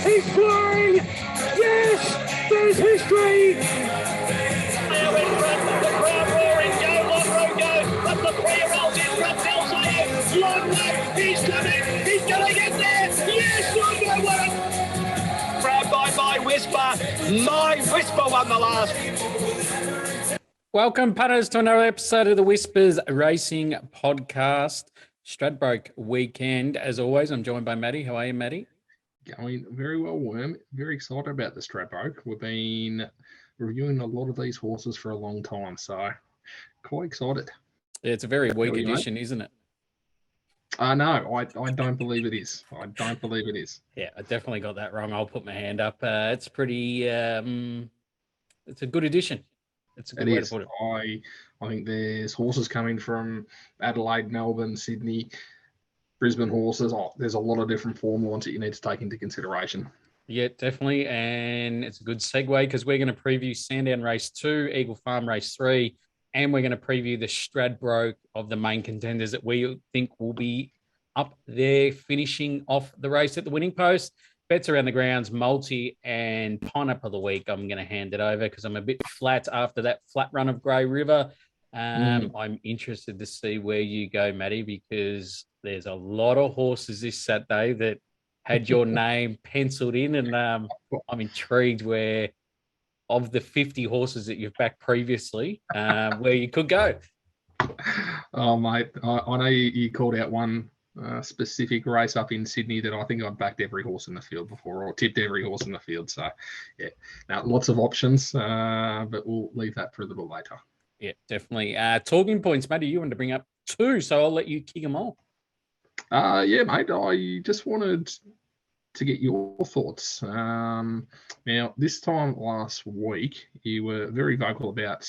He's flying! Yes! There's history! Now in front, the crowd roaring, go, Lonro, go, but the 3-year-old in front, tells you, Lonro, he's coming, he's going to get there, yes, Lonro won it! Proud by my Whisper, my Whisper won the last. Welcome, punters, to another episode of the Whispers Racing Podcast. Stradbroke weekend. As always, I'm joined by Maddie. How are you, Maddie? Going very well, Worm. Very excited about the Stradbroke. We've been reviewing a lot of these horses for a long time, so quite excited. Yeah, it's a very weak edition, isn't it? No, I don't believe it is. I don't believe it is. Yeah, I definitely got that wrong. I'll put my hand up. It's pretty. It's a good edition. It's a good way to put it. I think there's horses coming from Adelaide, Melbourne, Sydney, Brisbane horses. There's a lot of different form lines that you need to take into consideration. Yeah, definitely. And it's a good segue because we're going to preview Sandown Race 2, Eagle Farm Race 3, and we're going to preview the Stradbroke of the main contenders that we think will be up there finishing off the race at the winning post. Bets around the grounds, multi and pineapple of the week. I'm going to hand it over because I'm a bit flat after that flat run of Grey River. I'm interested to see where you go, Matty, because there's a lot of horses this Saturday that had your name penciled in, and I'm intrigued where of the 50 horses that you've backed previously, where you could go. Oh, mate, I know you called out one specific race up in Sydney that I think I've backed every horse in the field before, or tipped every horse in the field. So, yeah, now lots of options, but we'll leave that for a little later. Yeah, definitely. Talking points, Matty, you wanted to bring up two, so I'll let you kick them off. Yeah, mate, I just wanted to get your thoughts. Now, this time last week, you were very vocal about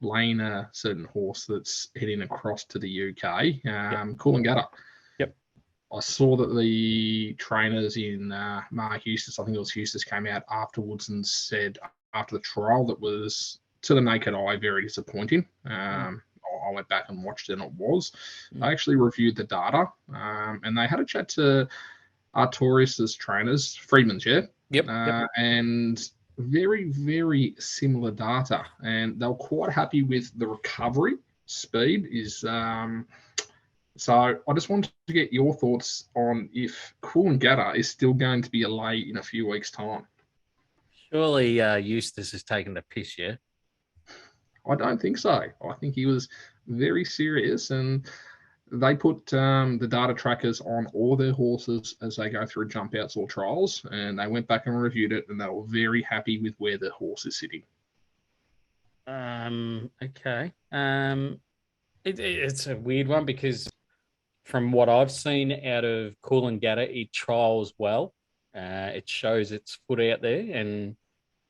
laying a certain horse that's heading across to the UK, Cool and Gutter. Yep. I saw that the trainers in Mark Eustace, I think it was Eustace, came out afterwards and said after the trial that was, to the naked eye, very disappointing. I went back and watched it, and it was. I actually reviewed the data, and they had a chat to Artorias' trainers, Freedman's, yeah? Yep. And very, very similar data. And they were quite happy with the recovery speed. So I just wanted to get your thoughts on if Cool and Gutter is still going to be a lay in a few weeks' time. Surely Eustace has taken the piss, yeah? I don't think so. I think he was very serious, and they put the data trackers on all their horses as they go through jump outs or trials, and they went back and reviewed it, and they were very happy with where the horse is sitting. Okay. It's a weird one because from what I've seen out of Cool and Gutter, it trials well. It shows its foot out there, and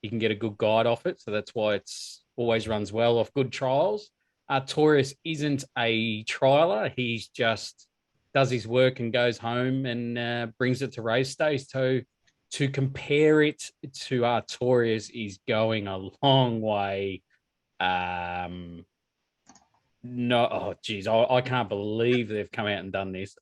you can get a good guide off it. So that's why it's always runs well off good trials. Artorias isn't a trialer. He's just does his work and goes home and brings it to race days. So to compare it to Artorias is going a long way. I can't believe they've come out and done this.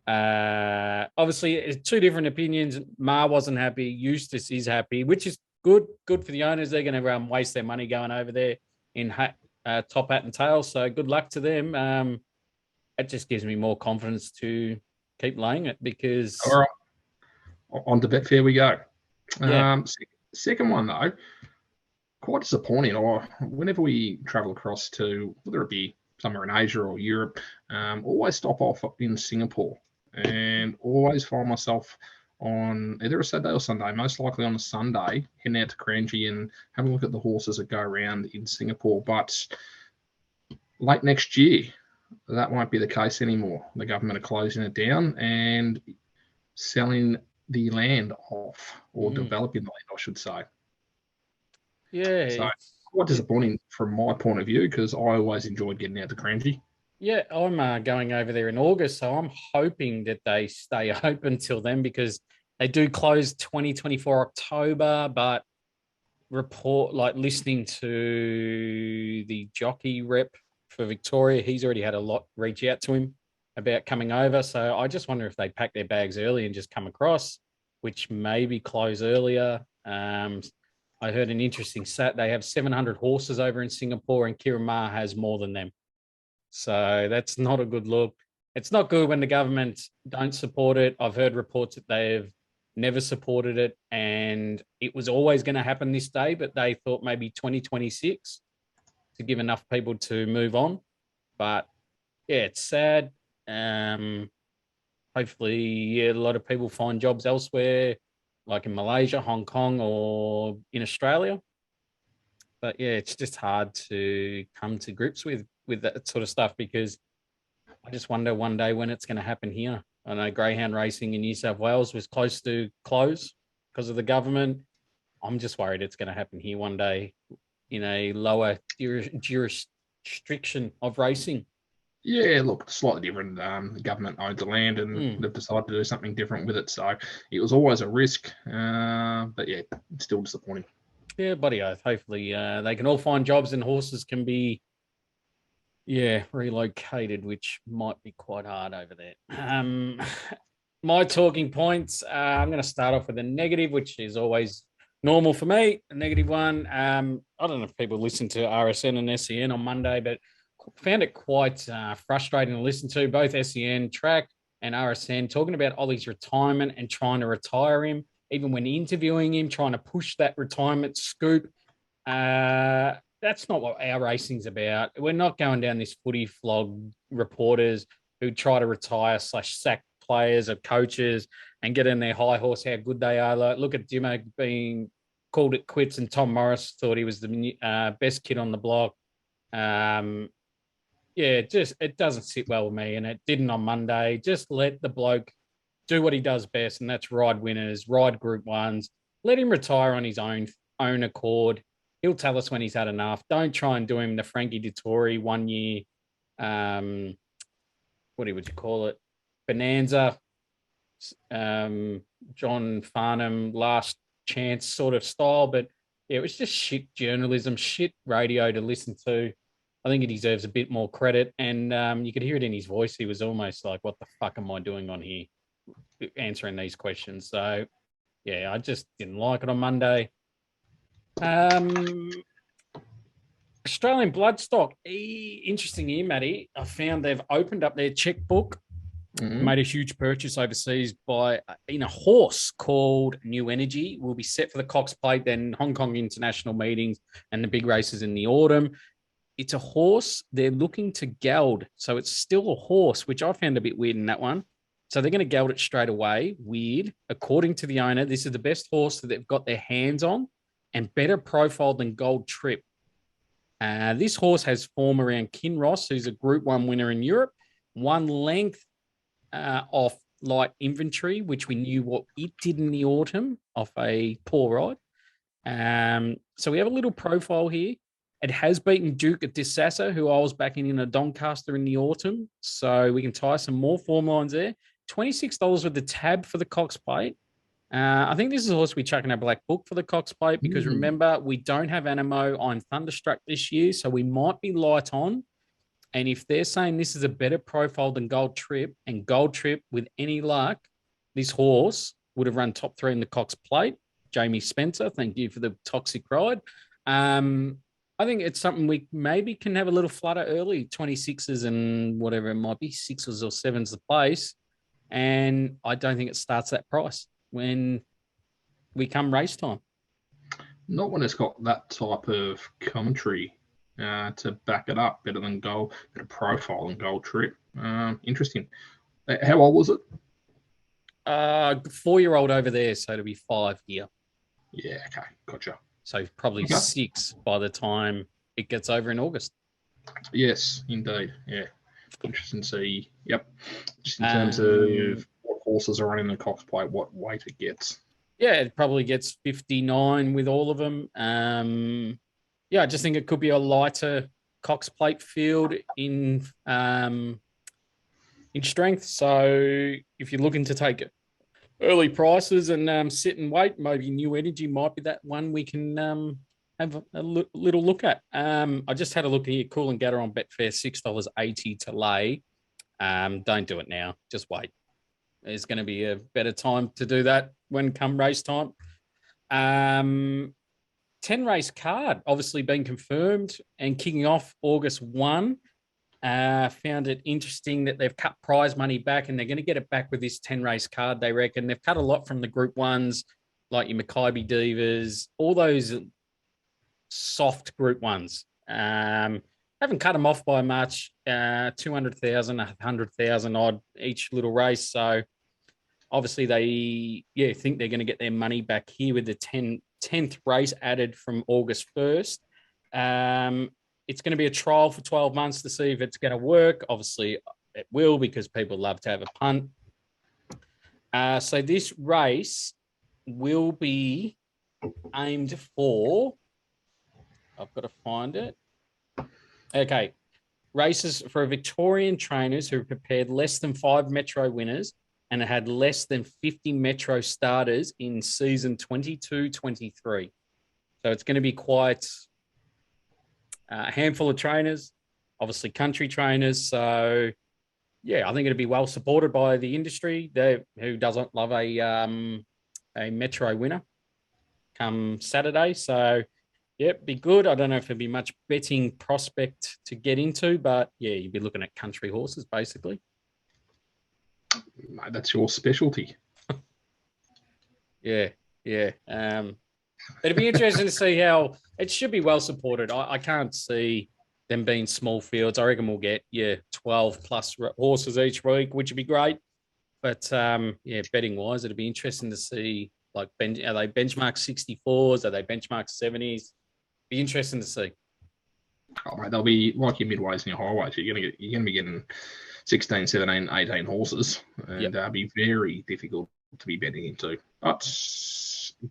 Obviously, it's two different opinions. Ma wasn't happy. Eustace is happy, which is good for the owners. They're going to waste their money going over there in top hat and tail. So good luck to them. It just gives me more confidence to keep laying it because. All right, on to Betfair we go. Yeah. Second one though, quite disappointing. Whenever we travel across to whether it be somewhere in Asia or Europe, always stop off in Singapore and always find myself on either a Saturday or Sunday, most likely on a Sunday, heading out to Kranji and having a look at the horses that go around in Singapore. But late next year, that won't be the case anymore. The government are closing it down and selling the land off, or developing the land, I should say. Yeah. So quite disappointing from my point of view because I always enjoyed getting out to Kranji. Yeah, I'm going over there in August, so I'm hoping that they stay open till then because they do close 2024 October, but listening to the jockey rep for Victoria, he's already had a lot reach out to him about coming over. So I just wonder if they pack their bags early and just come across, which maybe close earlier. I heard an interesting stat. They have 700 horses over in Singapore, and Kirima has more than them. So that's not a good look. It's not good when the government don't support it. I've heard reports that they've never supported it, and it was always going to happen this day, but they thought maybe 2026 to give enough people to move on. But yeah, it's sad. Hopefully, yeah, a lot of people find jobs elsewhere, like in Malaysia, Hong Kong, or in Australia. But yeah, it's just hard to come to grips with that sort of stuff, because I just wonder one day when it's going to happen here. I know greyhound racing in New South Wales was close to close because of the government. I'm just worried it's going to happen here one day in a lower jurisdiction of racing. Yeah, look, slightly different. The government owned the land and they've decided to do something different with it. So it was always a risk. But yeah, it's still disappointing. Yeah, buddy oath. Hopefully they can all find jobs and horses can be, relocated, which might be quite hard over there. My talking points, I'm going to start off with a negative, which is always normal for me, a negative one. I don't know if people listen to RSN and SEN on Monday, but found it quite frustrating to listen to. Both SEN Track and RSN talking about Ollie's retirement and trying to retire him, even when interviewing him, trying to push that retirement scoop. That's not what our racing's about. We're not going down this footy flog reporters who try to retire / sack players or coaches and get in their high horse how good they are. Like, look at Dimo being called it quits, and Tom Morris thought he was the best kid on the block. It doesn't sit well with me, and it didn't on Monday. Just let the bloke do what he does best, and that's ride winners, ride Group 1s. Let him retire on his own accord. He'll tell us when he's had enough. Don't try and do him the Frankie Dettori 1 year, what would you call it, bonanza, John Farnham last chance sort of style. But yeah, it was just shit journalism, shit radio to listen to. I think he deserves a bit more credit. And you could hear it in his voice. He was almost like, what the fuck am I doing on here answering these questions? So, yeah, I just didn't like it on Monday. Australian Bloodstock. Interesting here, Matty. I found they've opened up their checkbook, made a huge purchase overseas in a horse called New Energy. Will be set for the Cox Plate, then Hong Kong international meetings and the big races in the autumn. It's a horse they're looking to geld. So it's still a horse, which I found a bit weird in that one. So they're going to geld it straight away. Weird. According to the owner, this is the best horse that they've got their hands on and better profile than Gold Trip. This horse has form around Kinross, who's a Group 1 winner in Europe. 1 length off Light Infantry, which we knew what it did in the autumn off a poor ride. So we have a little profile here. It has beaten Duke at Dissassa, who I was backing in a Doncaster in the autumn. So we can tie some more form lines there. $26 with the tab for the Cox Plate. I think this is a horse we chuck in our black book for the Cox Plate, because remember, we don't have Animo on Thunderstruck this year, so we might be light on. And if they're saying this is a better profile than Gold Trip, and Gold Trip, with any luck, this horse would have run top 3 in the Cox Plate. Jamie Spencer, thank you for the toxic ride. I think it's something we maybe can have a little flutter early, 26s and whatever it might be, 6s or 7s the place. And I don't think it starts that price when we come race time. Not when it's got that type of commentary to back it up, better than Gold, better profile than Gold Trip. Interesting. How old was it? 4-year-old over there, so it'll be 5 here. Yeah, okay, gotcha. So probably 6 by the time it gets over in August. Yes, indeed. Yeah. Interesting to see. Yep. Just in terms of what horses are running the Cox Plate, what weight it gets. Yeah, it probably gets 59 with all of them. I just think it could be a lighter Cox Plate field in strength. So if you're looking to take early prices and sit and wait, maybe New Energy might be that one we can have a little look at. I just had a look here, Cool and Gatter on Betfair, $6.80 to lay. Don't do it now. Just wait. there's going to be a better time to do that when come race time. 10 race card obviously been confirmed and kicking off August 1. Found it interesting that they've cut prize money back and they're going to get it back with this 10 race card, they reckon. They've cut a lot from the Group 1s, like your Mackay Divas, all those soft Group 1s. Haven't cut them off by much, 200,000, 100,000 odd each little race. So obviously they think they're going to get their money back here with the 10th race added from August 1st. It's going to be a trial for 12 months to see if it's going to work. Obviously, it will because people love to have a punt. So this race will be aimed for, I've got to find it. Okay. Races for Victorian trainers who prepared less than 5 Metro winners and had less than 50 Metro starters in season 22-23. So it's going to be quite a handful of trainers, obviously country trainers. So, yeah, I think it'll be well supported by the industry. Who doesn't love a Metro winner come Saturday? So, yep, be good. I don't know if it'll be much betting prospect to get into, but, yeah, you'd be looking at country horses, basically. Mate, that's your specialty. Yeah. It'd be interesting to see how it should be well supported. I can't see them being small fields. I reckon we'll get 12 plus horses each week, which would be great. But betting wise, it'd be interesting to see are they benchmark 64s? Are they benchmark 70s? Be interesting to see. Oh, mate, they'll be like your midways and your highways. You're gonna be getting 16, 17, 18 horses, and they'll be very difficult to be betting into. But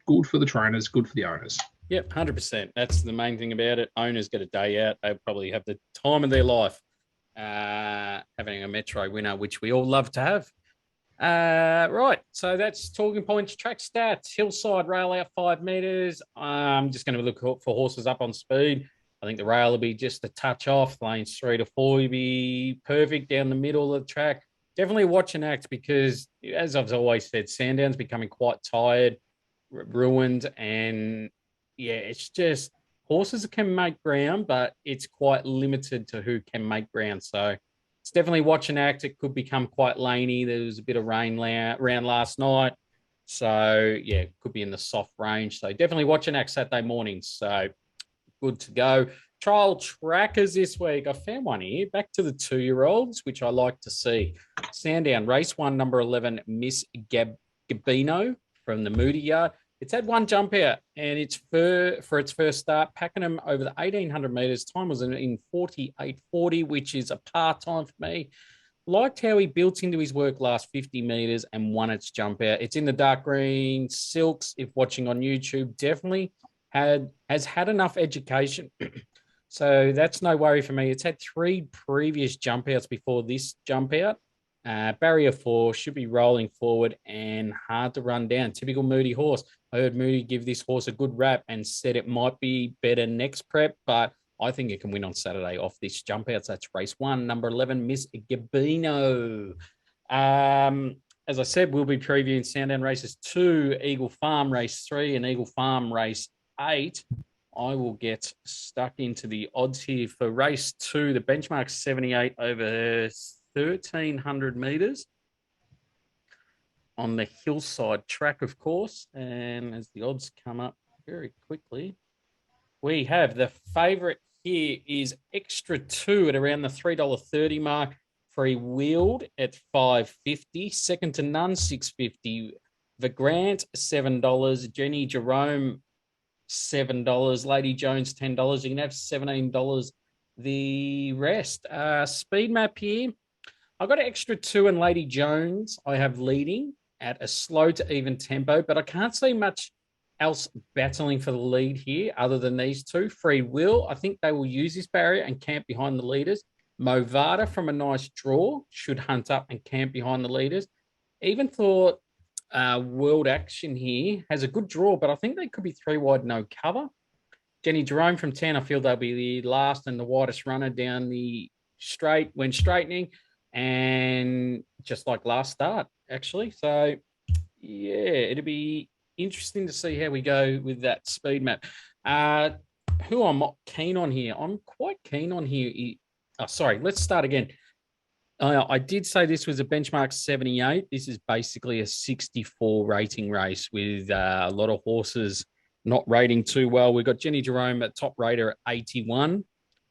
good for the trainers, good for the owners. Yep, 100%. That's the main thing about it. Owners get a day out. They probably have the time of their life having a Metro winner, which we all love to have. Right, so that's talking points, track stats, hillside rail out 5 metres. I'm just going to look for horses up on speed. I think the rail will be just a touch off. Lanes 3 to 4 will be perfect down the middle of the track. Definitely watch and act because, as I've always said, Sandown's becoming quite tired, ruined, and it's just horses can make ground, but it's quite limited to who can make ground. So it's definitely watch and act. It could become quite laney. There was a bit of rain around last night. So, it could be in the soft range. So definitely watch and act Saturday mornings. So good to go. Trial trackers this week. I found one here. Back to the 2-year-olds, which I like to see. Sandown, race 1, number 11, Miss Gabino from the Moody Yard. It's had one jump out, and it's for its first start, Pakenham over the 1,800 metres. Time was in 48.40, which is a par time for me. Liked how he built into his work last 50 metres and won its jump out. It's in the dark green silks. If watching on YouTube, definitely has had enough education. So that's no worry for me. It's had 3 previous jump outs before this jump out. Barrier 4 should be rolling forward and hard to run down. Typical Moody horse. I heard Moody give this horse a good rap and said it might be better next prep, but I think it can win on Saturday off this jump out. So that's race 1, number 11, Miss Gabino. As I said, we'll be previewing Sandown races 2, Eagle Farm race 3, and Eagle Farm race 8. I will get stuck into the odds here for race 2. The benchmark 78 over 1,300 metres on the hillside track, of course. And as the odds come up very quickly, we have the favourite here is Extra 2 at around the $3.30 mark. Free Wheeled at $5.50. Second to None, $6.50. The Grant, $7. Jenny Jerome, $7. Lady Jones, $10. You can have $17 the rest. Speed map here. I've got an Extra 2 and Lady Jones. I have leading at a slow to even tempo, but I can't see much else battling for the lead here other than these 2. Free Will, I think they will use this barrier and camp behind the leaders. Movada from a nice draw should hunt up and camp behind the leaders. Even thought World Action here has a good draw, but I think they could be 3 wide, no cover. Jenny Jerome from 10, I feel they'll be the last and the widest runner down the straight when straightening. And just like last start, actually. So, yeah, it'll be interesting to see how we go with that speed map. Who I'm keen on here? I'm quite keen on here. Oh, sorry, let's start again. I did say this was a benchmark 78. This is basically a 64 rating race with a lot of horses not rating too well. We've got Jenny Jerome at top rater at 81.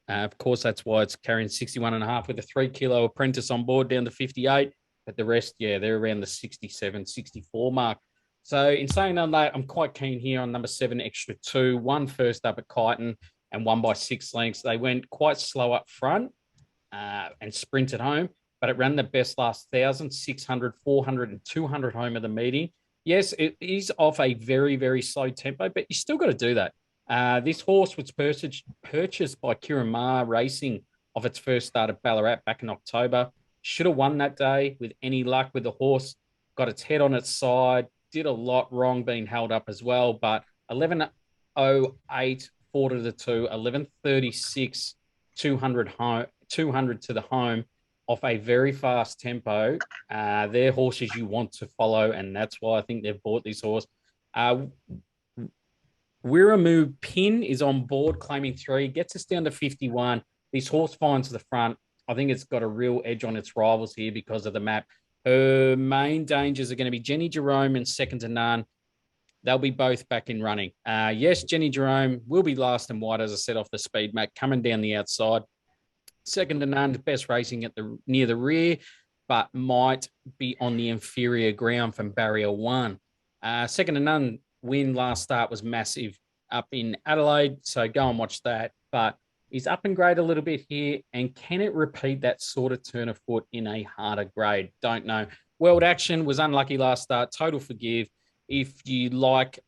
Of course, that's why it's carrying 61 and a half with a 3 kilo apprentice on board down to 58. But the rest, yeah, they're around the 67, 64 mark. So in saying that, I'm quite keen here on number 7, Extra 2, one first up at Kyneton and won by 6 lengths. They went quite slow up front and sprinted home, but it ran the best last 1,000, 600, 400 and 200 home of the meeting. Yes, it is off a very, very slow tempo, but you still got to do that. This horse was purchased by Kieran Maher Racing off its first start at Ballarat back in October. Should have won that day with any luck with the horse. Got its head on its side. Did a lot wrong being held up as well. But 11.08, 4 to the 2, 11.36, 200 home, 200 to the home off a very fast tempo. They're horses you want to follow, and that's why I think they've bought this horse. Wiramu Pin is on board, claiming 3, gets us down to 51. This horse finds the front. I think it's got a real edge on its rivals here because of the map. Her main dangers are going to be Jenny Jerome and Second to None. They'll be both back in running. Yes, Jenny Jerome will be last and wide, as I said, off the speed map, coming down the outside. Second to None, best racing at the near the rear, but might be on the inferior ground from barrier 1. Second to None win last start was massive up in Adelaide, so go and watch that. But he's up in grade a little bit here, and can it repeat that sort of turn of foot in a harder grade? Don't know. World Action was unlucky last start. Total forgive. If you like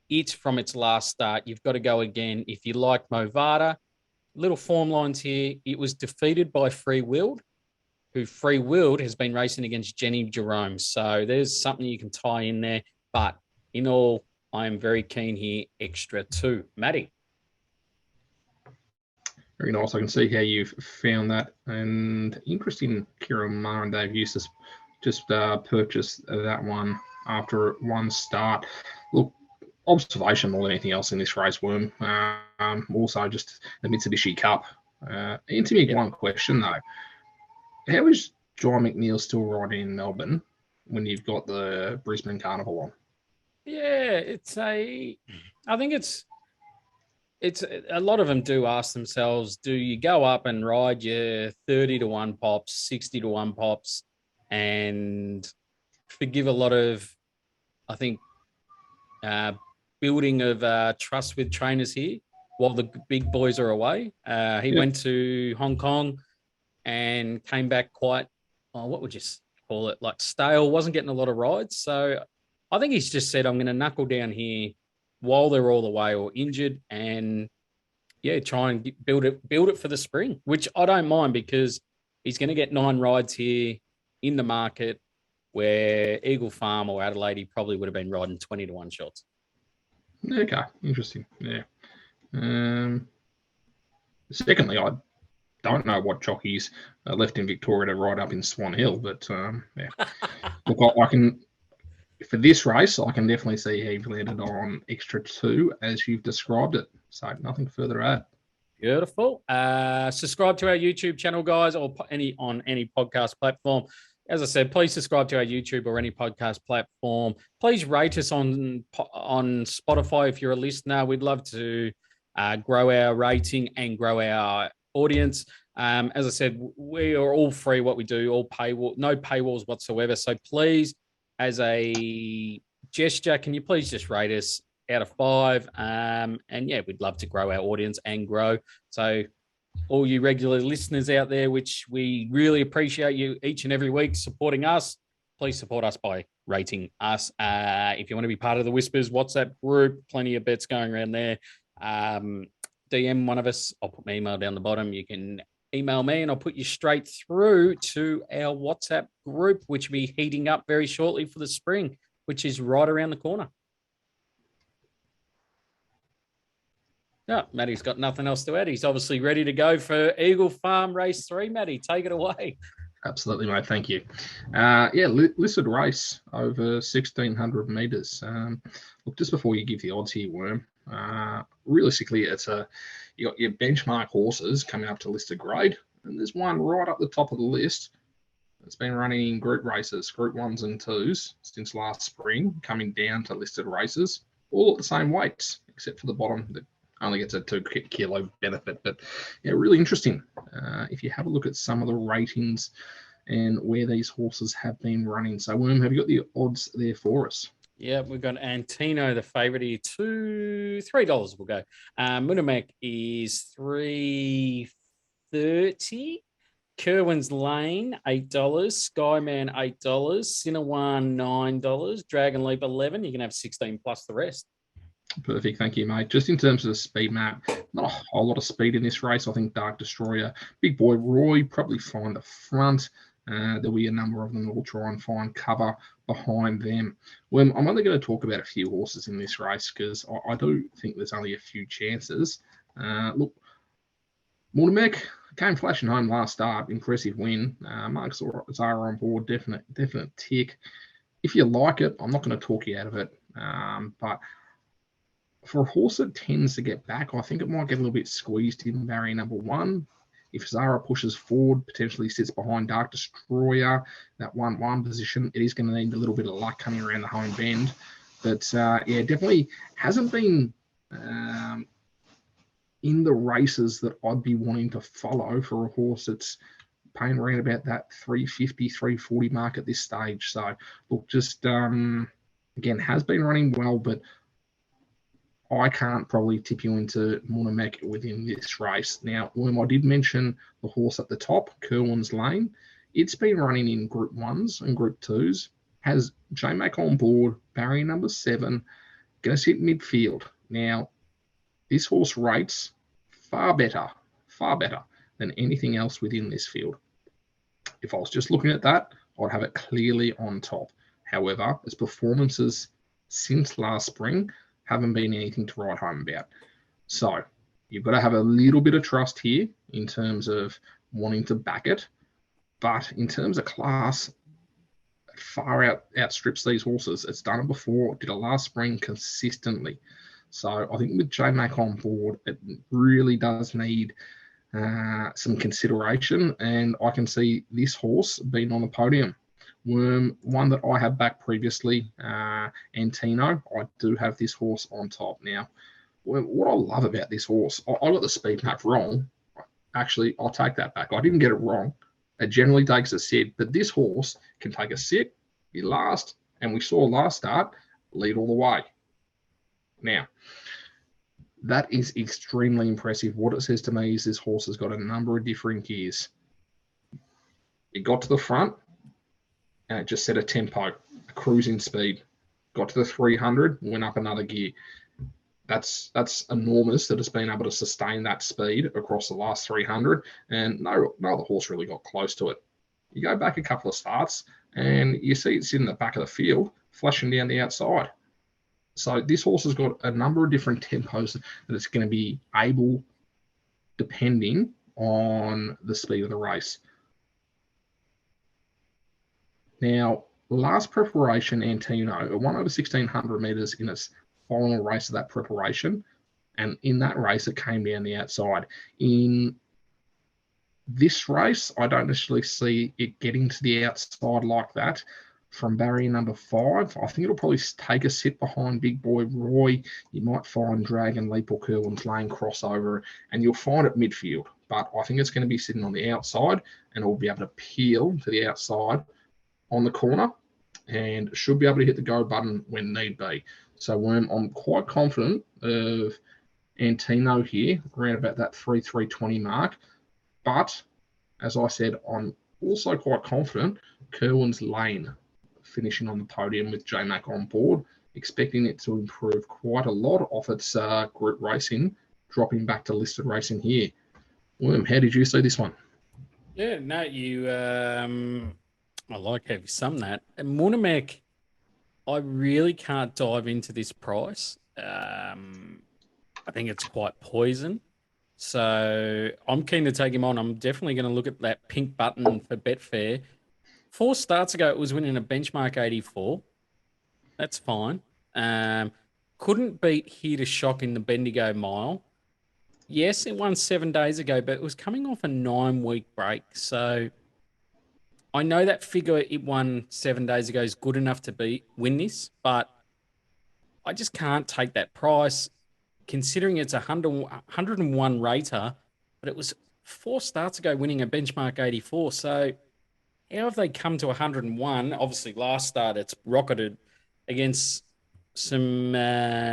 it from its last start, you've got to go again. If you like Movada, little form lines here. It was defeated by Free Willed, who Free Willed has been racing against Jenny Jerome. So there's something you can tie in there. But in all, I am very keen here. Extra 2. Matty. Very nice. I can see how you've found that. And interesting, Kieran Maher and Dave Eustace just purchased that one after one start. Look, observation more than anything else in this race, Worm. Also, just the Mitsubishi Cup. Into me, one question, though. How is John McNeil still riding in Melbourne when you've got the Brisbane Carnival on? Yeah, I think it's a lot of them do ask themselves, do you go up and ride your 30 to 1 pops, 60 to 1 pops, and forgive a lot of, I think, building of trust with trainers here while the big boys are away. He went to Hong Kong and came back quite, what would you call it, like stale, wasn't getting a lot of rides. So I think he's just said, I'm going to knuckle down here while they're all away or injured, and try and build it for the spring, which I don't mind because he's going to get 9 rides here in the market where Eagle Farm or Adelaide, he probably would have been riding 20 to 1 shots. Okay, interesting. Yeah. Secondly, I don't know what jockeys are left in Victoria to ride up in Swan Hill, but Look, I can. For this race, I can definitely see he landed on Extra 2 as you've described it. So nothing further to add. Beautiful. Subscribe to our YouTube channel, guys, or on any podcast platform. As I said, please subscribe to our YouTube or any podcast platform. Please rate us on Spotify if you're a listener. We'd love to grow our rating and grow our audience. As I said, we are all free what we do, all paywall, no paywalls whatsoever. So please, as a gesture, can you please just rate us out of 5? And we'd love to grow our audience and grow. So all you regular listeners out there, which we really appreciate you each and every week supporting us, please support us by rating us. If you want to be part of the Whispers WhatsApp group, plenty of bets going around there. DM one of us. I'll put my email down the bottom. You can email me and I'll put you straight through to our WhatsApp group, which will be heating up very shortly for the spring, which is right around the corner. No, Matty's got nothing else to add. He's obviously ready to go for Eagle Farm Race 3. Matty, take it away. Absolutely, mate. Thank you. Listed race over 1,600 metres. Look, just before you give the odds here, Worm, realistically, you got your benchmark horses coming up to listed grade, and there's one right up the top of the list that's been running in group races, group 1s and 2s, since last spring, coming down to listed races, all at the same weights, except for the bottom that only gets a 2 kilo benefit. But yeah, really interesting. If you have a look at some of the ratings and where these horses have been running. So, Worm, have you got the odds there for us? Yeah, we've got Antino, the favourite here, $3 we'll go. Munamek is $3.30. Kerwin's Lane, $8. Skyman, $8. Cinewan, $9. Dragon Leap, $11. You can have 16 plus the rest. Perfect. Thank you, mate. Just in terms of the speed map, not a whole lot of speed in this race. I think Dark Destroyer, Big Boy Roy probably find the front. There'll be a number of them that will try and find cover behind them. Well, I'm only going to talk about a few horses in this race because I do think there's only a few chances. Look, Mortimek came flashing home last start. Impressive win. Mark Zara on board. Definite tick. If you like it, I'm not going to talk you out of it. But for a horse that tends to get back, I think it might get a little bit squeezed in barrier number 1. If Zara pushes forward, potentially sits behind Dark Destroyer, that 1-1 position, it is going to need a little bit of luck coming around the home bend. But definitely hasn't been in the races that I'd be wanting to follow for a horse that's paying around about that 350, 340 mark at this stage. So, look, just again, has been running well, but I can't probably tip you into Munamek within this race. Now, I did mention the horse at the top, Kerwin's Lane. It's been running in Group 1s and Group 2s. Has J-Mac on board, barrier number 7, going to sit midfield. Now, this horse rates far better than anything else within this field. If I was just looking at that, I'd have it clearly on top. However, its performances since last spring haven't been anything to write home about. So you've got to have a little bit of trust here in terms of wanting to back it. But in terms of class, far outstrips these horses. It's done it before, did it last spring consistently. So I think with J-Mac on board, it really does need some consideration. And I can see this horse being on the podium. One that I have backed previously, Antino. I do have this horse on top. Now, what I love about this horse, I got the speed map wrong. Actually, I'll take that back. I didn't get it wrong. It generally takes a sit, but this horse can take a sit, be last, and we saw last start, lead all the way. Now, that is extremely impressive. What it says to me is this horse has got a number of different gears. It got to the front, and it just set a tempo, a cruising speed. Got to the 300, went up another gear. That's enormous that it's been able to sustain that speed across the last 300, and no other horse really got close to it. You go back a couple of starts, and you see it's in the back of the field, flashing down the outside. So this horse has got a number of different tempos that it's going to be able, depending on the speed of the race. Now, last preparation, Antino, it won over 1,600 metres in its final race of that preparation. And in that race, it came down the outside. In this race, I don't necessarily see it getting to the outside like that from barrier number 5. I think it'll probably take a sit behind Big Boy Roy. You might find Dragon Leap or Kerwin's Lane crossover, and you'll find it midfield. But I think it's going to be sitting on the outside, and it will be able to peel to the outside on the corner and should be able to hit the go button when need be. So I'm quite confident of Antino here, around about that 320 mark. But as I said, I'm also quite confident Kerwin's Lane finishing on the podium with J-Mac on board, expecting it to improve quite a lot off its group racing, dropping back to listed racing here. William, how did you see this one? Yeah, no, I like how you summed that. And Munamek, I really can't dive into this price. I think it's quite poison. So I'm keen to take him on. I'm definitely going to look at that pink button for Betfair. 4 starts ago, it was winning a benchmark 84. That's fine. Um, couldn't beat Here to Shock in the Bendigo Mile. Yes, it won 7 days ago, but it was coming off a 9 week break. So I know that figure it won 7 days ago is good enough to win this, but I just can't take that price considering it's a 101 rater, but it was 4 starts ago winning a benchmark 84. So how have they come to 101? Obviously, last start it's rocketed against some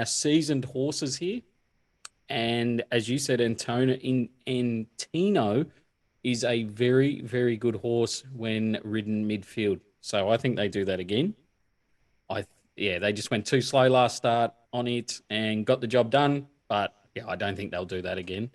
seasoned horses here. And as you said, Antino is a very, very good horse when ridden midfield. So I think they do that again. Yeah, they just went too slow last start on it and got the job done. But yeah, I don't think they'll do that again.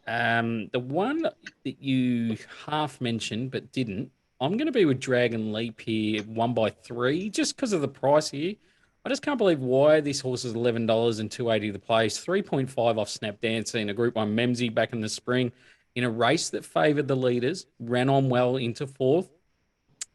The one that you half mentioned but didn't, I'm going to be with Dragon Leap here, 1 by 3, just because of the price here. I just can't believe why this horse is $11 and 280 the place, 3.5 off Snap Dancer in a Group 1 Memsey back in the spring in a race that favoured the leaders, ran on well into fourth,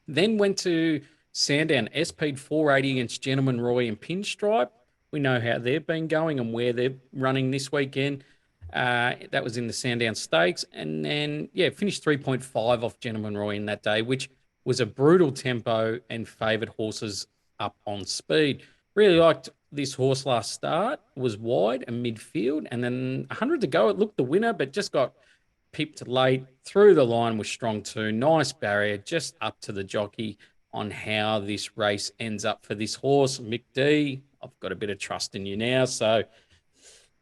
then went to Sandown, SP'd 480 against Gentleman Roy and Pinstripe. We know how they've been going and where they're running this weekend. That was in the Sandown Stakes. And then, yeah, finished 3.5 off Gentleman Roy in that day, which was a brutal tempo and favoured horses up on speed. Really liked this horse last start, was wide and midfield. And then 100 to go, it looked the winner, but just got pipped late. Through the line was strong too. Nice barrier, just up to the jockey on how this race ends up for this horse. Mick D, I've got a bit of trust in you now. So,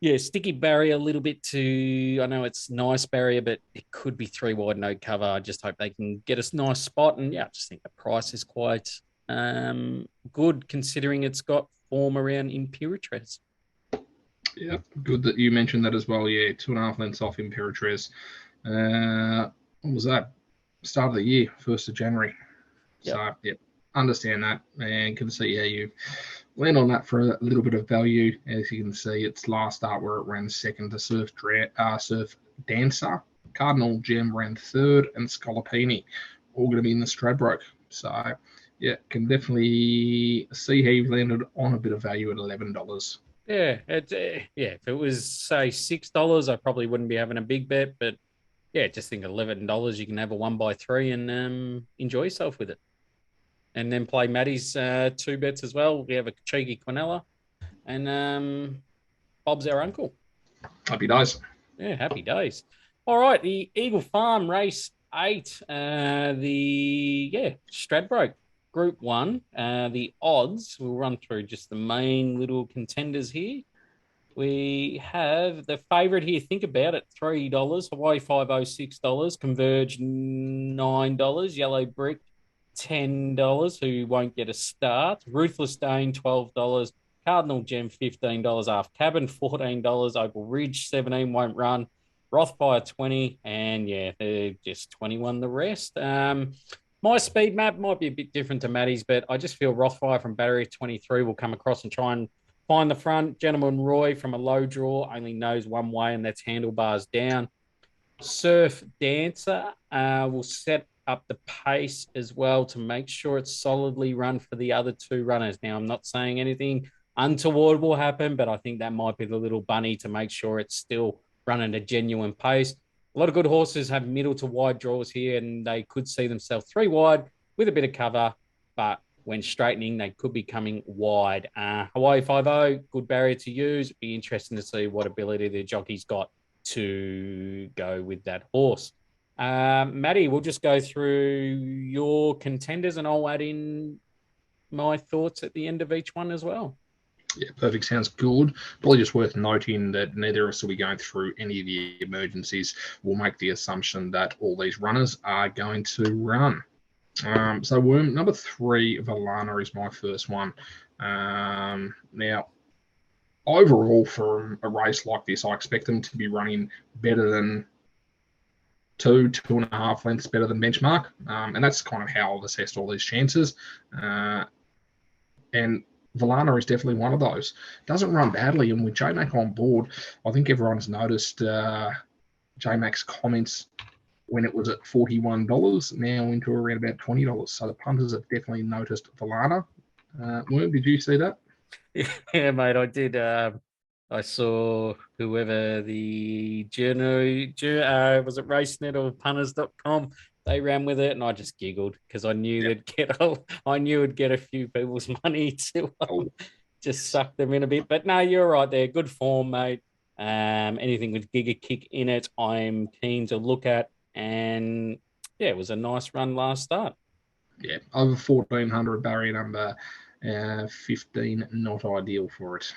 yeah, sticky barrier a little bit to, I know it's nice barrier, but it could be 3 wide, no cover. I just hope they can get us a nice spot. And yeah, I just think the price is quite good considering it's got form around Imperatriz. Yeah, good that you mentioned that as well. Yeah, 2.5 lengths off Imperatriz. What was that? Start of the year, 1st of January. Yep. So, yeah, understand that and can see how you land on that for a little bit of value. As you can see, its last start where it ran second to Surf Dancer. Cardinal Gem ran third, and Scolopini all going to be in the Stradbroke. So, yeah, can definitely see how you've landed on a bit of value at $11. Yeah, if it was, say, $6, I probably wouldn't be having a big bet, but yeah, just think $11, you can have a 1 by 3 and enjoy yourself with it. And then play Maddie's 2 bets as well. We have a cheeky Quinella and Bob's our uncle. Happy days. Yeah, happy days. All right, the Eagle Farm Race 8, Stradbroke Group 1. The odds, we'll run through just the main little contenders here. We have the favourite here, think about it, $3, Hawaii 5 $6, Converge $9, Yellow Brick $10, who won't get a start, Ruthless Dane $12, Cardinal Gem $15, Aft Cabin $14, Opal Ridge 17 won't run, Rothfire 20, and yeah, they're just 21 the rest. My speed map might be a bit different to Maddie's, but I just feel Rothfire from Barrier 23 will come across and try and find the front. Gentleman Roy from a low draw only knows one way, and that's handlebars down. Surf Dancer will set up the pace as well to make sure it's solidly run for the other 2 runners. Now, I'm not saying anything untoward will happen, but I think that might be the little bunny to make sure it's still running a genuine pace. A lot of good horses have middle to wide draws here, and they could see themselves 3 wide with a bit of cover, but when straightening, they could be coming wide. Hawaii 5-0, good barrier to use. It'd be interesting to see what ability the jockey's got to go with that horse. Maddie, we'll just go through your contenders and I'll add in my thoughts at the end of each one as well. Yeah, perfect. Sounds good. Probably just worth noting that neither of us will be going through any of the emergencies. We'll make the assumption that all these runners are going to run. So Worm, number 3, Valana is my first one. Now, overall for a race like this, I expect them to be running better than 2.5 lengths better than benchmark. And that's kind of how I've assessed all these chances. And Valana is definitely one of those. Doesn't run badly, and with J-Mac on board, I think everyone's noticed J-Max comments when it was at $41, now into around about $20. So the punters have definitely noticed Valana. Worm, did you see that? Yeah, mate, I did. I saw whoever the was it RaceNet or punters.com, they ran with it, and I just giggled because I knew I knew it'd get a few people's money to just suck them in a bit. But no, you're right there. Good form, mate. Anything with Giga Kick in it, I'm keen to look at. And yeah, it was a nice run last start. Yeah, over 1,400 barrier number 15, not ideal for it.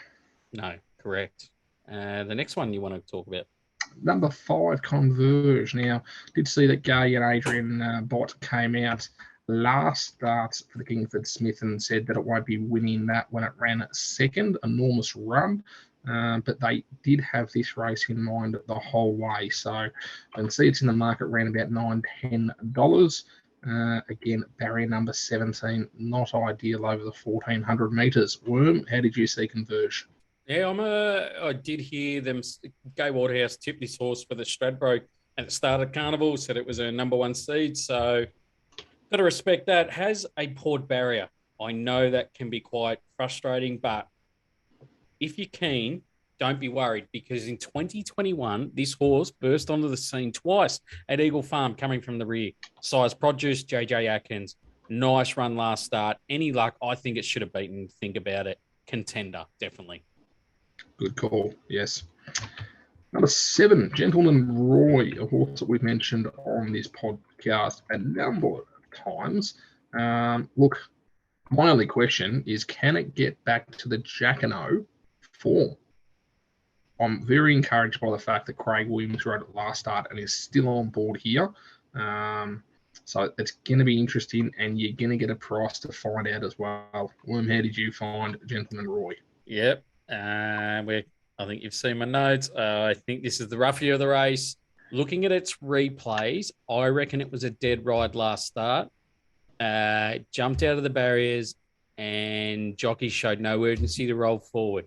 No, correct. The next one you want to talk about? Number 5, Converge. Now, did see that Gay and Adrian Bott came out last start for the Kingford Smith and said that it won't be winning that when it ran second. Enormous run. But they did have this race in mind the whole way. So I can see it's in the market around about $9-10. Again, barrier number 17, not ideal over the 1,400 metres. Worm, how did you see Converge? Yeah, I did hear them. Gay Waterhouse tipped this horse for the Stradbroke at the start of Carnival, said it was a number 1 seed. So got to respect that. Has a port barrier. I know that can be quite frustrating, but if you're keen, don't be worried, because in 2021, this horse burst onto the scene twice at Eagle Farm coming from the rear. Size Produce, JJ Atkins. Nice run last start. Any luck, I think it should have beaten. Think about it. Contender, definitely. Good call, yes. Number 7, Gentleman Roy, a horse that we've mentioned on this podcast a number of times. Look, my only question is, can it get back to the Jacquinot form? I'm very encouraged by the fact that Craig Williams rode it last start and is still on board here. So it's going to be interesting, and you're going to get a price to find out as well. Worm, how did you find Gentleman Roy? Yep. I think you've seen my notes. I think this is the rough year of the race. Looking at its replays, I reckon it was a dead ride last start. Jumped out of the barriers, and jockeys showed no urgency to roll forward.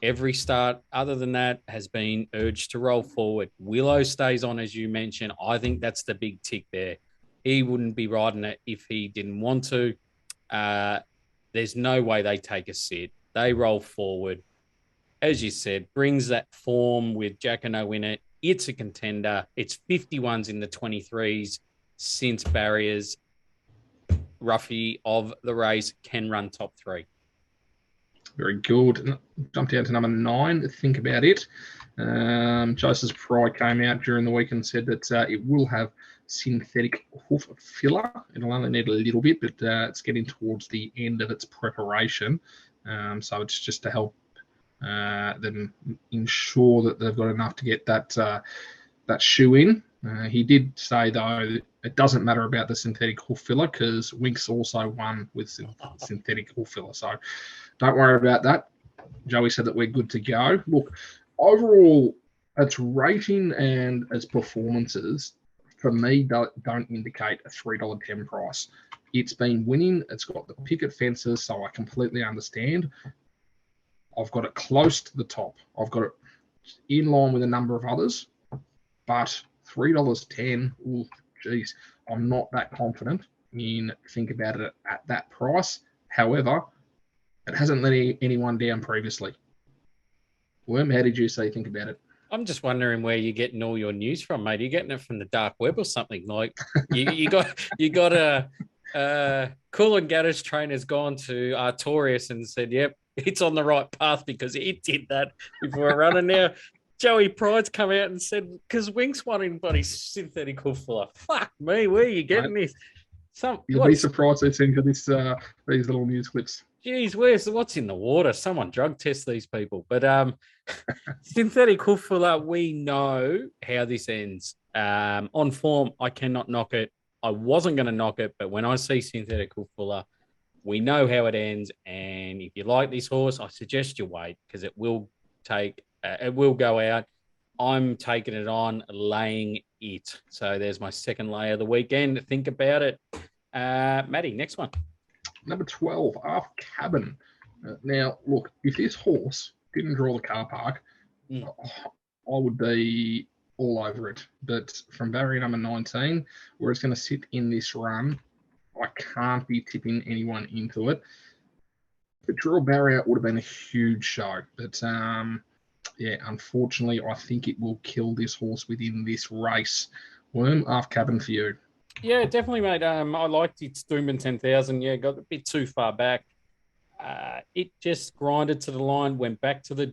Every start other than that has been urged to roll forward. Willow stays on, as you mentioned. I think that's the big tick there. He wouldn't be riding it if he didn't want to. There's no way they take a sit. They roll forward. As you said, brings that form with Jacquinot in it. It's a contender. It's 51s in the 23s since barriers. Ruffy of the race can run top 3. Very good. Jump down to number 9. Think about it. Joseph Fry came out during the week and said that it will have synthetic hoof filler. It'll only need a little bit, but it's getting towards the end of its preparation. So it's just to help them ensure that they've got enough to get that shoe in. He did say, though, that it doesn't matter about the synthetic hoof filler because Winks also won with synthetic hoof filler. So don't worry about that. Joey said that we're good to go. Look, overall, its rating and its performances, for me, don't indicate a $3.10 price. It's been winning. It's got the picket fences, so I completely understand. I've got it close to the top. I've got it in line with a number of others, but $3.10, oh, geez, I'm not that confident in think about it at that price. However, it hasn't let anyone down previously. Worm, how did you think about it? I'm just wondering where you're getting all your news from, mate. Are you getting it from the dark web or something? Like you got a Cool and Gaddis trainer's gone to Artorias and said, "Yep, it's on the right path because it did that before a run." And now Joey Pride's come out and said, because Winks won in bloody synthetic hoof filler. Fuck me, where are you getting this? You'll be surprised they send you these little news clips. Geez, what's in the water? Someone drug test these people. But synthetic hoof filler, we know how this ends. On form, I cannot knock it. I wasn't going to knock it, but when I see synthetic hoof filler, we know how it ends. And if you like this horse, I suggest you wait because it will go out. I'm taking it on, laying it. So there's my second lay of the weekend. Think about it. Matty, next one. Number 12, Half Cabin. Now, look, if this horse didn't draw the car park, I would be all over it. But from barrier number 19, where it's going to sit in this run, I can't be tipping anyone into it. The draw barrier would have been a huge show, but yeah, unfortunately, I think it will kill this horse within this race. Worm, half cabin for you. Yeah, definitely, mate. I liked its Doomben 10,000. Yeah, got a bit too far back. It just grinded to the line, went back to the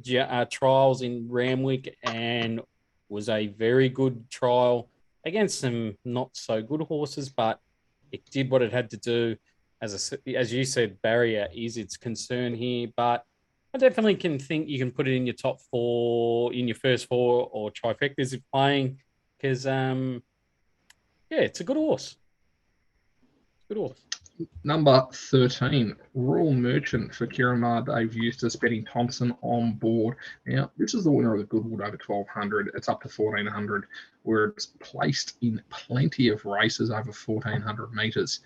trials in Ramwick, and was a very good trial against some not so good horses, but it did what it had to do. As you said, barrier is its concern here, but I definitely can think you can put it in your top four, in your first four, or trifectas if playing, because yeah, it's a good horse. Good horse. Number 13, Royal Merchant for Kiramar Dave Eustace, betting Thompson on board. Now, this is the winner of the Goodwood over 1200. It's up to 1400, where it's placed in plenty of races over 1400 metres.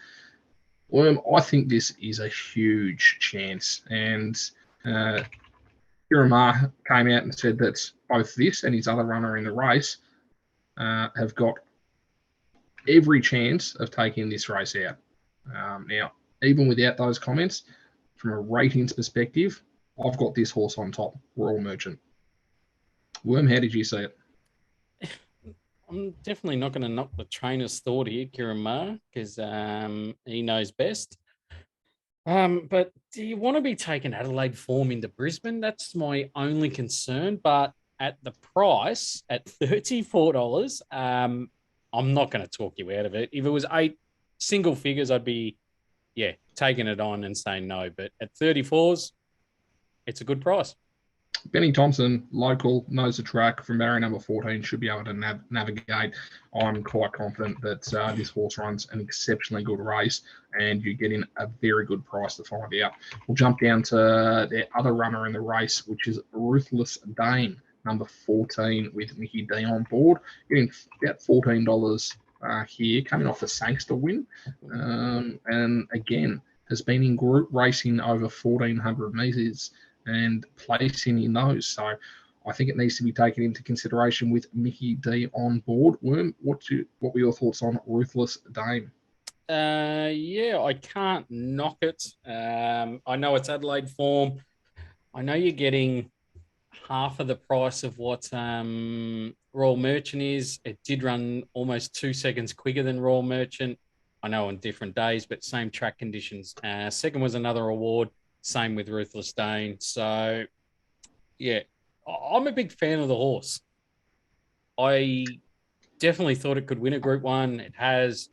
Worm, I think this is a huge chance. And Kiramar came out and said that both this and his other runner in the race have got every chance of taking this race out. Now, even without those comments, from a ratings perspective, I've got this horse on top, Royal Merchant. Worm, how did you see it? I'm definitely not going to knock the trainer's thought here, Kieran Maher, because he knows best. But do you want to be taking Adelaide form into Brisbane? That's my only concern. But at the price, at $34, I'm not going to talk you out of it. If it was 8 single figures, I'd be, yeah, taking it on and saying no. But at 34s, it's a good price. Benny Thompson, local, knows the track from barrier number 14, should be able to navigate. I'm quite confident that this horse runs an exceptionally good race and you're getting a very good price to find out. We'll jump down to the other runner in the race, which is Ruthless Dane, number 14, with Mickey D on board, getting about $14 here, coming off the Sangster win. And again, has been in group racing over 1,400 metres and placing in those. So I think it needs to be taken into consideration with Mickey D on board. Worm, what were your thoughts on Ruthless Dame? Yeah, I can't knock it. I know it's Adelaide form. I know you're getting half of the price of what Royal Merchant is. It did run almost 2 seconds quicker than Royal Merchant. I know on different days, but same track conditions. Second was another award. Same with Ruthless Dane. So, yeah, I'm a big fan of the horse. I definitely thought it could win a Group 1. It has.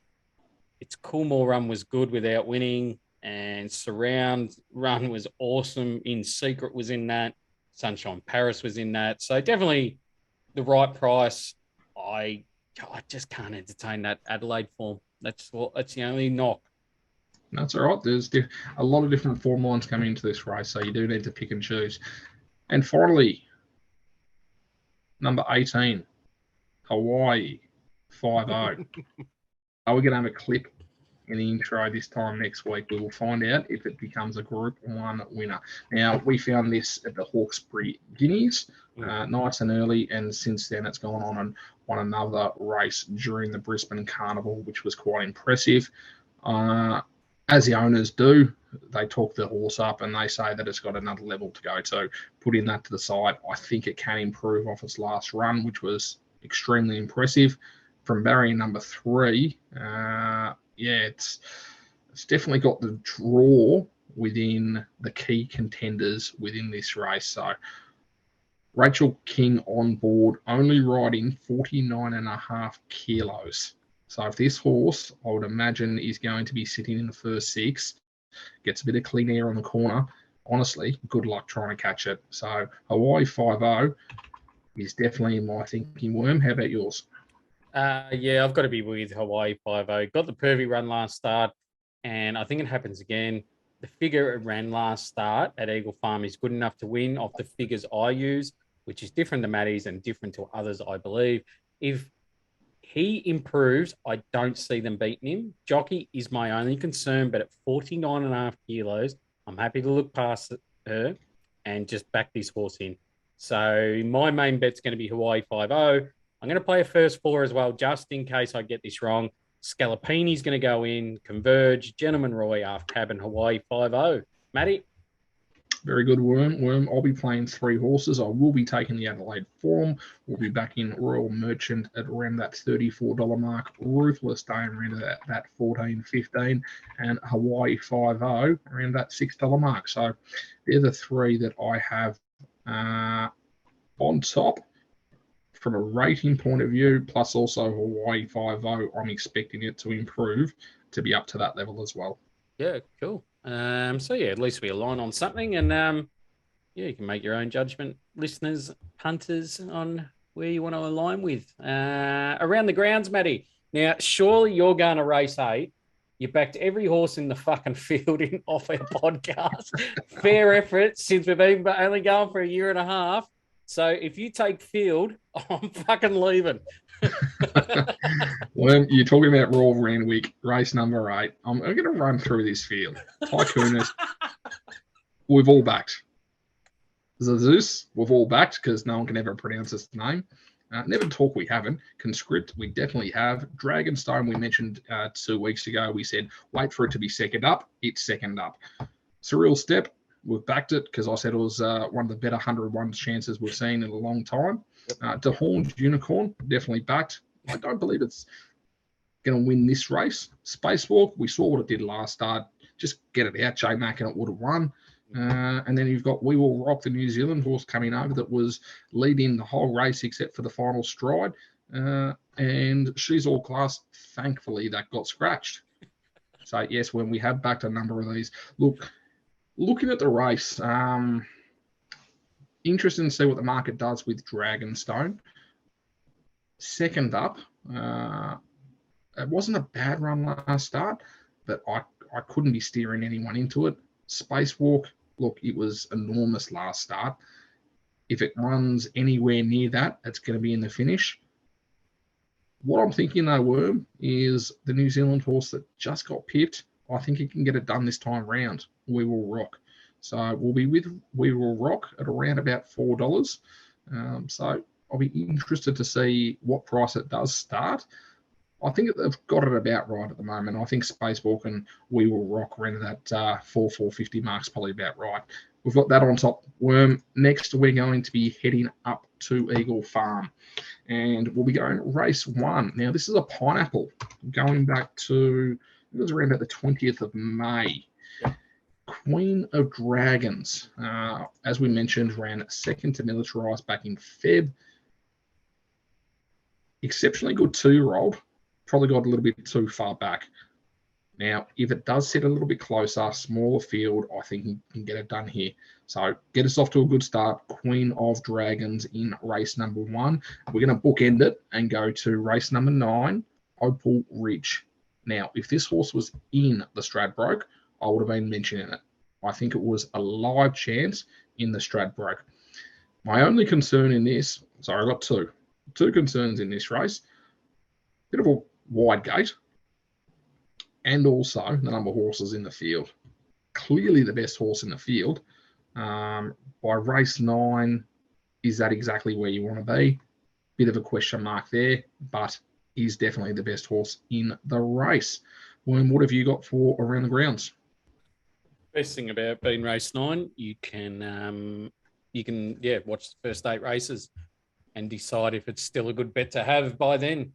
Its Coolmore run was good without winning, and Surround run was awesome. In Secret was in that. Sunshine Paris was in that. So definitely the right price. I just can't entertain that Adelaide form. That's the only knock. That's all right. There's a lot of different form lines coming into this race, so you do need to pick and choose. And finally, number 18, Hawaii 5-0. Are we going to have a clip in the intro this time next week? We will find out if it becomes a Group 1 winner. Now, we found this at the Hawkesbury Guineas nice and early, and since then it's gone on and won another race during the Brisbane Carnival, which was quite impressive. As the owners do, they talk the horse up and they say that it's got another level to go to. Putting that to the side, I think it can improve off its last run, which was extremely impressive. From barrier number 3, it's definitely got the draw within the key contenders within this race. So Rachel King on board, only riding 49.5 kilos. So if this horse, I would imagine, is going to be sitting in the first 6, gets a bit of clean air on the corner, honestly, good luck trying to catch it. So Hawaii 5-0 is definitely in my thinking. Worm, how about yours? Yeah, I've got to be with Hawaii 5-0. Got the pervy run last start, and I think it happens again. The figure it ran last start at Eagle Farm is good enough to win off the figures I use, which is different to Maddie's and different to others, I believe. If he improves, I don't see them beating him. Jockey is my only concern, but at 49.5 kilos, I'm happy to look past her and just back this horse in. So my main bet's going to be Hawaii 5-0. I'm going to play a first four as well, just in case I get this wrong. Scalapini's going to go in, Converge, Gentleman Roy, Half Cabin, Hawaii 5-0. Matty? Very good, Worm. I'll be playing 3 horses. I will be taking the Adelaide Forum. We'll be back in Royal Merchant at around that $34 mark. Ruthless Day around that $14.15, and Hawaii 5-0 around that $6 mark. So they're the 3 that I have on top from a rating point of view, plus also Hawaii 5-0. I'm expecting it to improve to be up to that level as well. Yeah, cool. So at least we align on something, and you can make your own judgment, listeners, punters, on where you want to align with. Around the grounds, Matty. Now, surely you're going to race 8. You backed every horse in the fucking field off our podcast. Fair effort, since we've been only going for a year and a half. So if you take field, I'm fucking leaving. Well, you're talking about Royal Randwick, race number 8. I'm going to run through this field. Tycoonist, we've all backed. Zeus, we've all backed because no one can ever pronounce his name. Never Talk, we haven't. Conscript, we definitely have. Dragonstone, we mentioned 2 weeks ago. We said, wait for it to be second up. It's second up. Surreal Step, we've backed it because I said it was one of the better 101 chances we've seen in a long time. DeHorned Unicorn, definitely backed. I don't believe it's going to win this race. Spacewalk, we saw what it did last start. Just get it out, J-Mac, and it would have won. And then you've got We Will Rock, the New Zealand horse coming over that was leading the whole race except for the final stride. And She's All Class, thankfully, that got scratched. So, yes, when we have backed a number of these. Looking at the race, interested to see what the market does with Dragonstone. Second up, it wasn't a bad run last start, but I couldn't be steering anyone into it. Spacewalk, look, it was enormous last start. If it runs anywhere near that, it's going to be in the finish. What I'm thinking, though, Worm, is the New Zealand horse that just got pipped. I think he can get it done this time round. We Will Rock. So we'll be with We Will Rock at around about $4. So I'll be interested to see what price it does start. I think they've got it about right at the moment. I think Spacewalk and We Will Rock around that $4.50 mark's probably about right. We've got that on top. Worm. Next, we're going to be heading up to Eagle Farm, and we'll be going race 1. Now, this is a pineapple going back to, it was around about the 20th of May. Queen of Dragons, as we mentioned, ran second to Militarized back in Feb. Exceptionally good 2-year-old. Probably got a little bit too far back. Now, if it does sit a little bit closer, smaller field, I think he can get it done here. So get us off to a good start. Queen of Dragons in race number 1. We're going to bookend it and go to race number 9, Opal Ridge. Now, if this horse was in the Stradbroke, I would have been mentioning it. I think it was a live chance in the Stradbroke. My only concern in this, sorry, I've got two concerns in this race. Bit of a wide gate, and also the number of horses in the field. Clearly the best horse in the field. By race 9, is that exactly where you want to be? Bit of a question mark there, but he's definitely the best horse in the race. William, what have you got for around the grounds? Best thing about being race 9, you can watch the first 8 races and decide if it's still a good bet to have by then,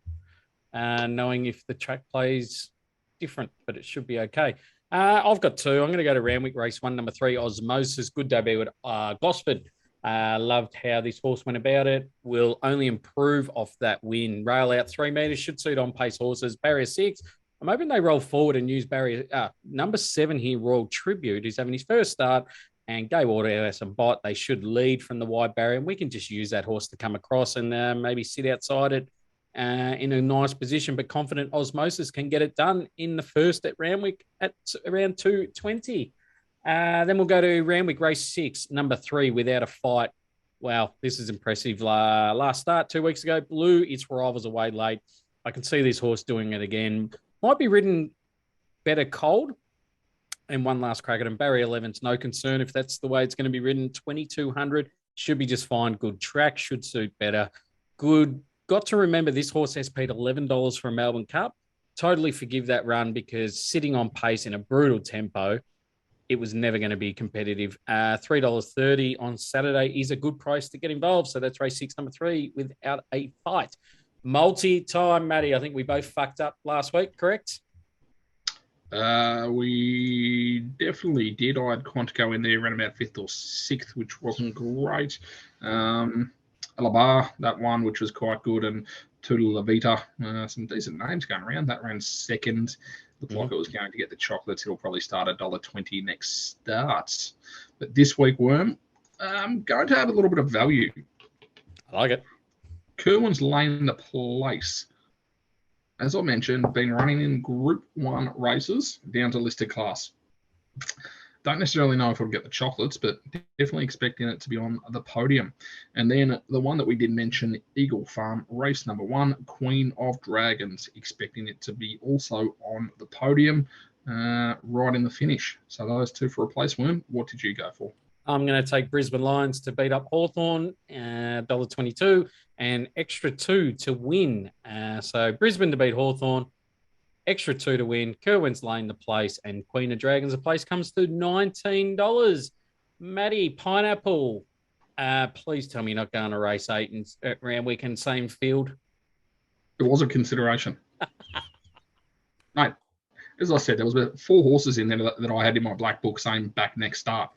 knowing if the track plays different, but it should be okay. I've got 2. I'm going to go to Randwick race 1, number 3, Osmosis. Good debut at Gosford. Loved how this horse went about it. Will only improve off that win. Rail out 3 metres, should suit on pace horses. Barrier 6. I'm hoping they roll forward and use barrier. Number 7 here, Royal Tribute, is having his first start, and Gay Waterhouse and Bot. They should lead from the wide barrier, and we can just use that horse to come across and maybe sit outside it in a nice position. But confident Osmosis can get it done in the first at Randwick at around 2:20. Then we'll go to Randwick race 6, number 3, Without a Fight. Wow, this is impressive. Last start 2 weeks ago, blew its rivals away late. I can see this horse doing it again. Might be ridden better cold. And one last crack at him. Barrier 11's no concern if that's the way it's going to be ridden. 2,200 should be just fine. Good track, should suit better. Good got to remember this horse has paid $11 for a Melbourne Cup. Totally forgive that run because sitting on pace in a brutal tempo, it was never going to be competitive. $3.30 on Saturday is a good price to get involved. So that's race 6, number 3, without a fight. Multi-time, Matty. I think we both fucked up last week, correct? We definitely did. I had Quantico in there around about 5th or 6th, which wasn't great. Alabar, that one, which was quite good, and Toodle La Vita, some decent names going around. That ran 2nd. Looked like it was going to get the chocolates. It'll probably start at $1.20 next starts. But this week, Worm, I'm going to have a little bit of value. I like it. Kerwin's Lane the Place. As I mentioned, been running in Group 1 races down to listed class. Don't necessarily know if it'll get the chocolates, but definitely expecting it to be on the podium. And then the one that we did mention, Eagle Farm, race number 1, Queen of Dragons, expecting it to be also on the podium right in the finish. So those two for a place, Worm. What did you go for? I'm going to take Brisbane Lions to beat up Hawthorn, $1.22, and extra 2 to win. So Brisbane to beat Hawthorn, extra 2 to win. Kerwin's Lane the place, and Queen of Dragons the place comes to $19. Matty, Pineapple, please tell me you're not going to race 8 and round weekend, same field. It was a consideration. Mate, as I said, there was about 4 horses in there that I had in my black book saying back next start.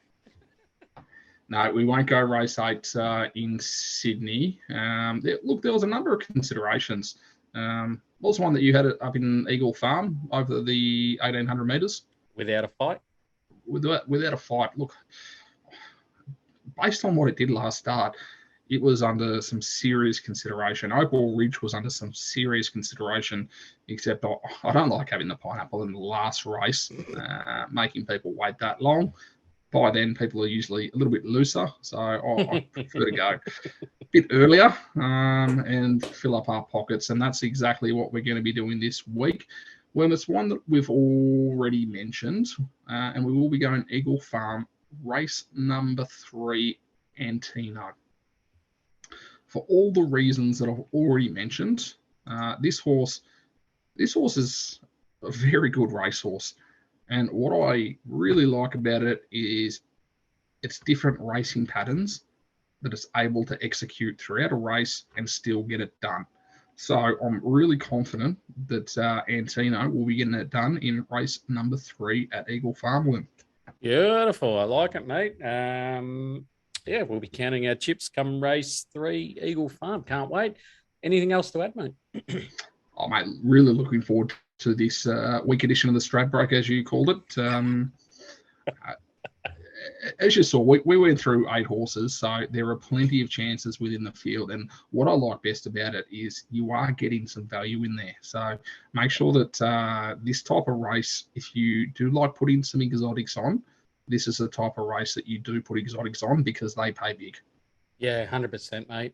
No, we won't go race 8 in Sydney. There was a number of considerations. What was one that you had up in Eagle Farm over the 1,800 metres? Without a fight? Without a fight. Look, based on what it did last start, it was under some serious consideration. Opal Ridge was under some serious consideration, except I don't like having the Pineapple in the last race, making people wait that long. By then, people are usually a little bit looser, so I prefer to go a bit earlier and fill up our pockets, and that's exactly what we're going to be doing this week. Well, it's one that we've already mentioned, and we will be going Eagle Farm, race number 3, Antino. For all the reasons that I've already mentioned, this horse is a very good racehorse. And what I really like about it is its different racing patterns that it's able to execute throughout a race and still get it done. So I'm really confident that Antino will be getting it done in race number 3 at Eagle Farm. Beautiful. I like it, mate. We'll be counting our chips come race 3 Eagle Farm. Can't wait. Anything else to add, mate? Oh, mate, really looking forward to this week edition of the Stradbroke, as you called it. As you saw, we went through 8 horses, so there are plenty of chances within the field. And what I like best about it is you are getting some value in there. So make sure that this type of race, if you do like putting some exotics on, this is the type of race that you do put exotics on because they pay big. Yeah, 100%, mate.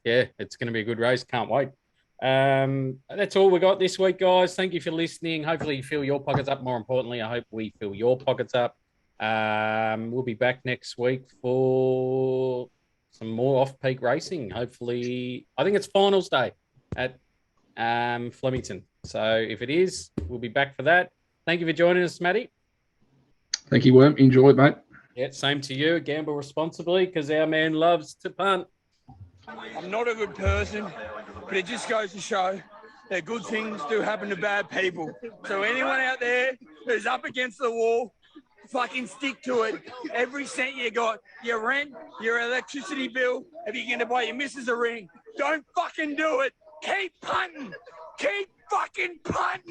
Yeah, it's going to be a good race. Can't wait. That's all we got this week, guys. Thank you for listening. Hopefully you fill your pockets up. More importantly, I hope we fill your pockets up. We'll be back next week for some more off-peak racing. Hopefully, I think it's finals day at Flemington. So if it is, we'll be back for that. Thank you for joining us, Matty. Thank you, Worm. Enjoy it, mate. Yeah, same to you. Gamble responsibly because our man loves to punt. I'm not a good person, but it just goes to show that good things do happen to bad people. So anyone out there who's up against the wall, fucking stick to it. Every cent you got, your rent, your electricity bill, if you're going to buy your missus a ring, don't fucking do it. Keep punting. Keep fucking punting.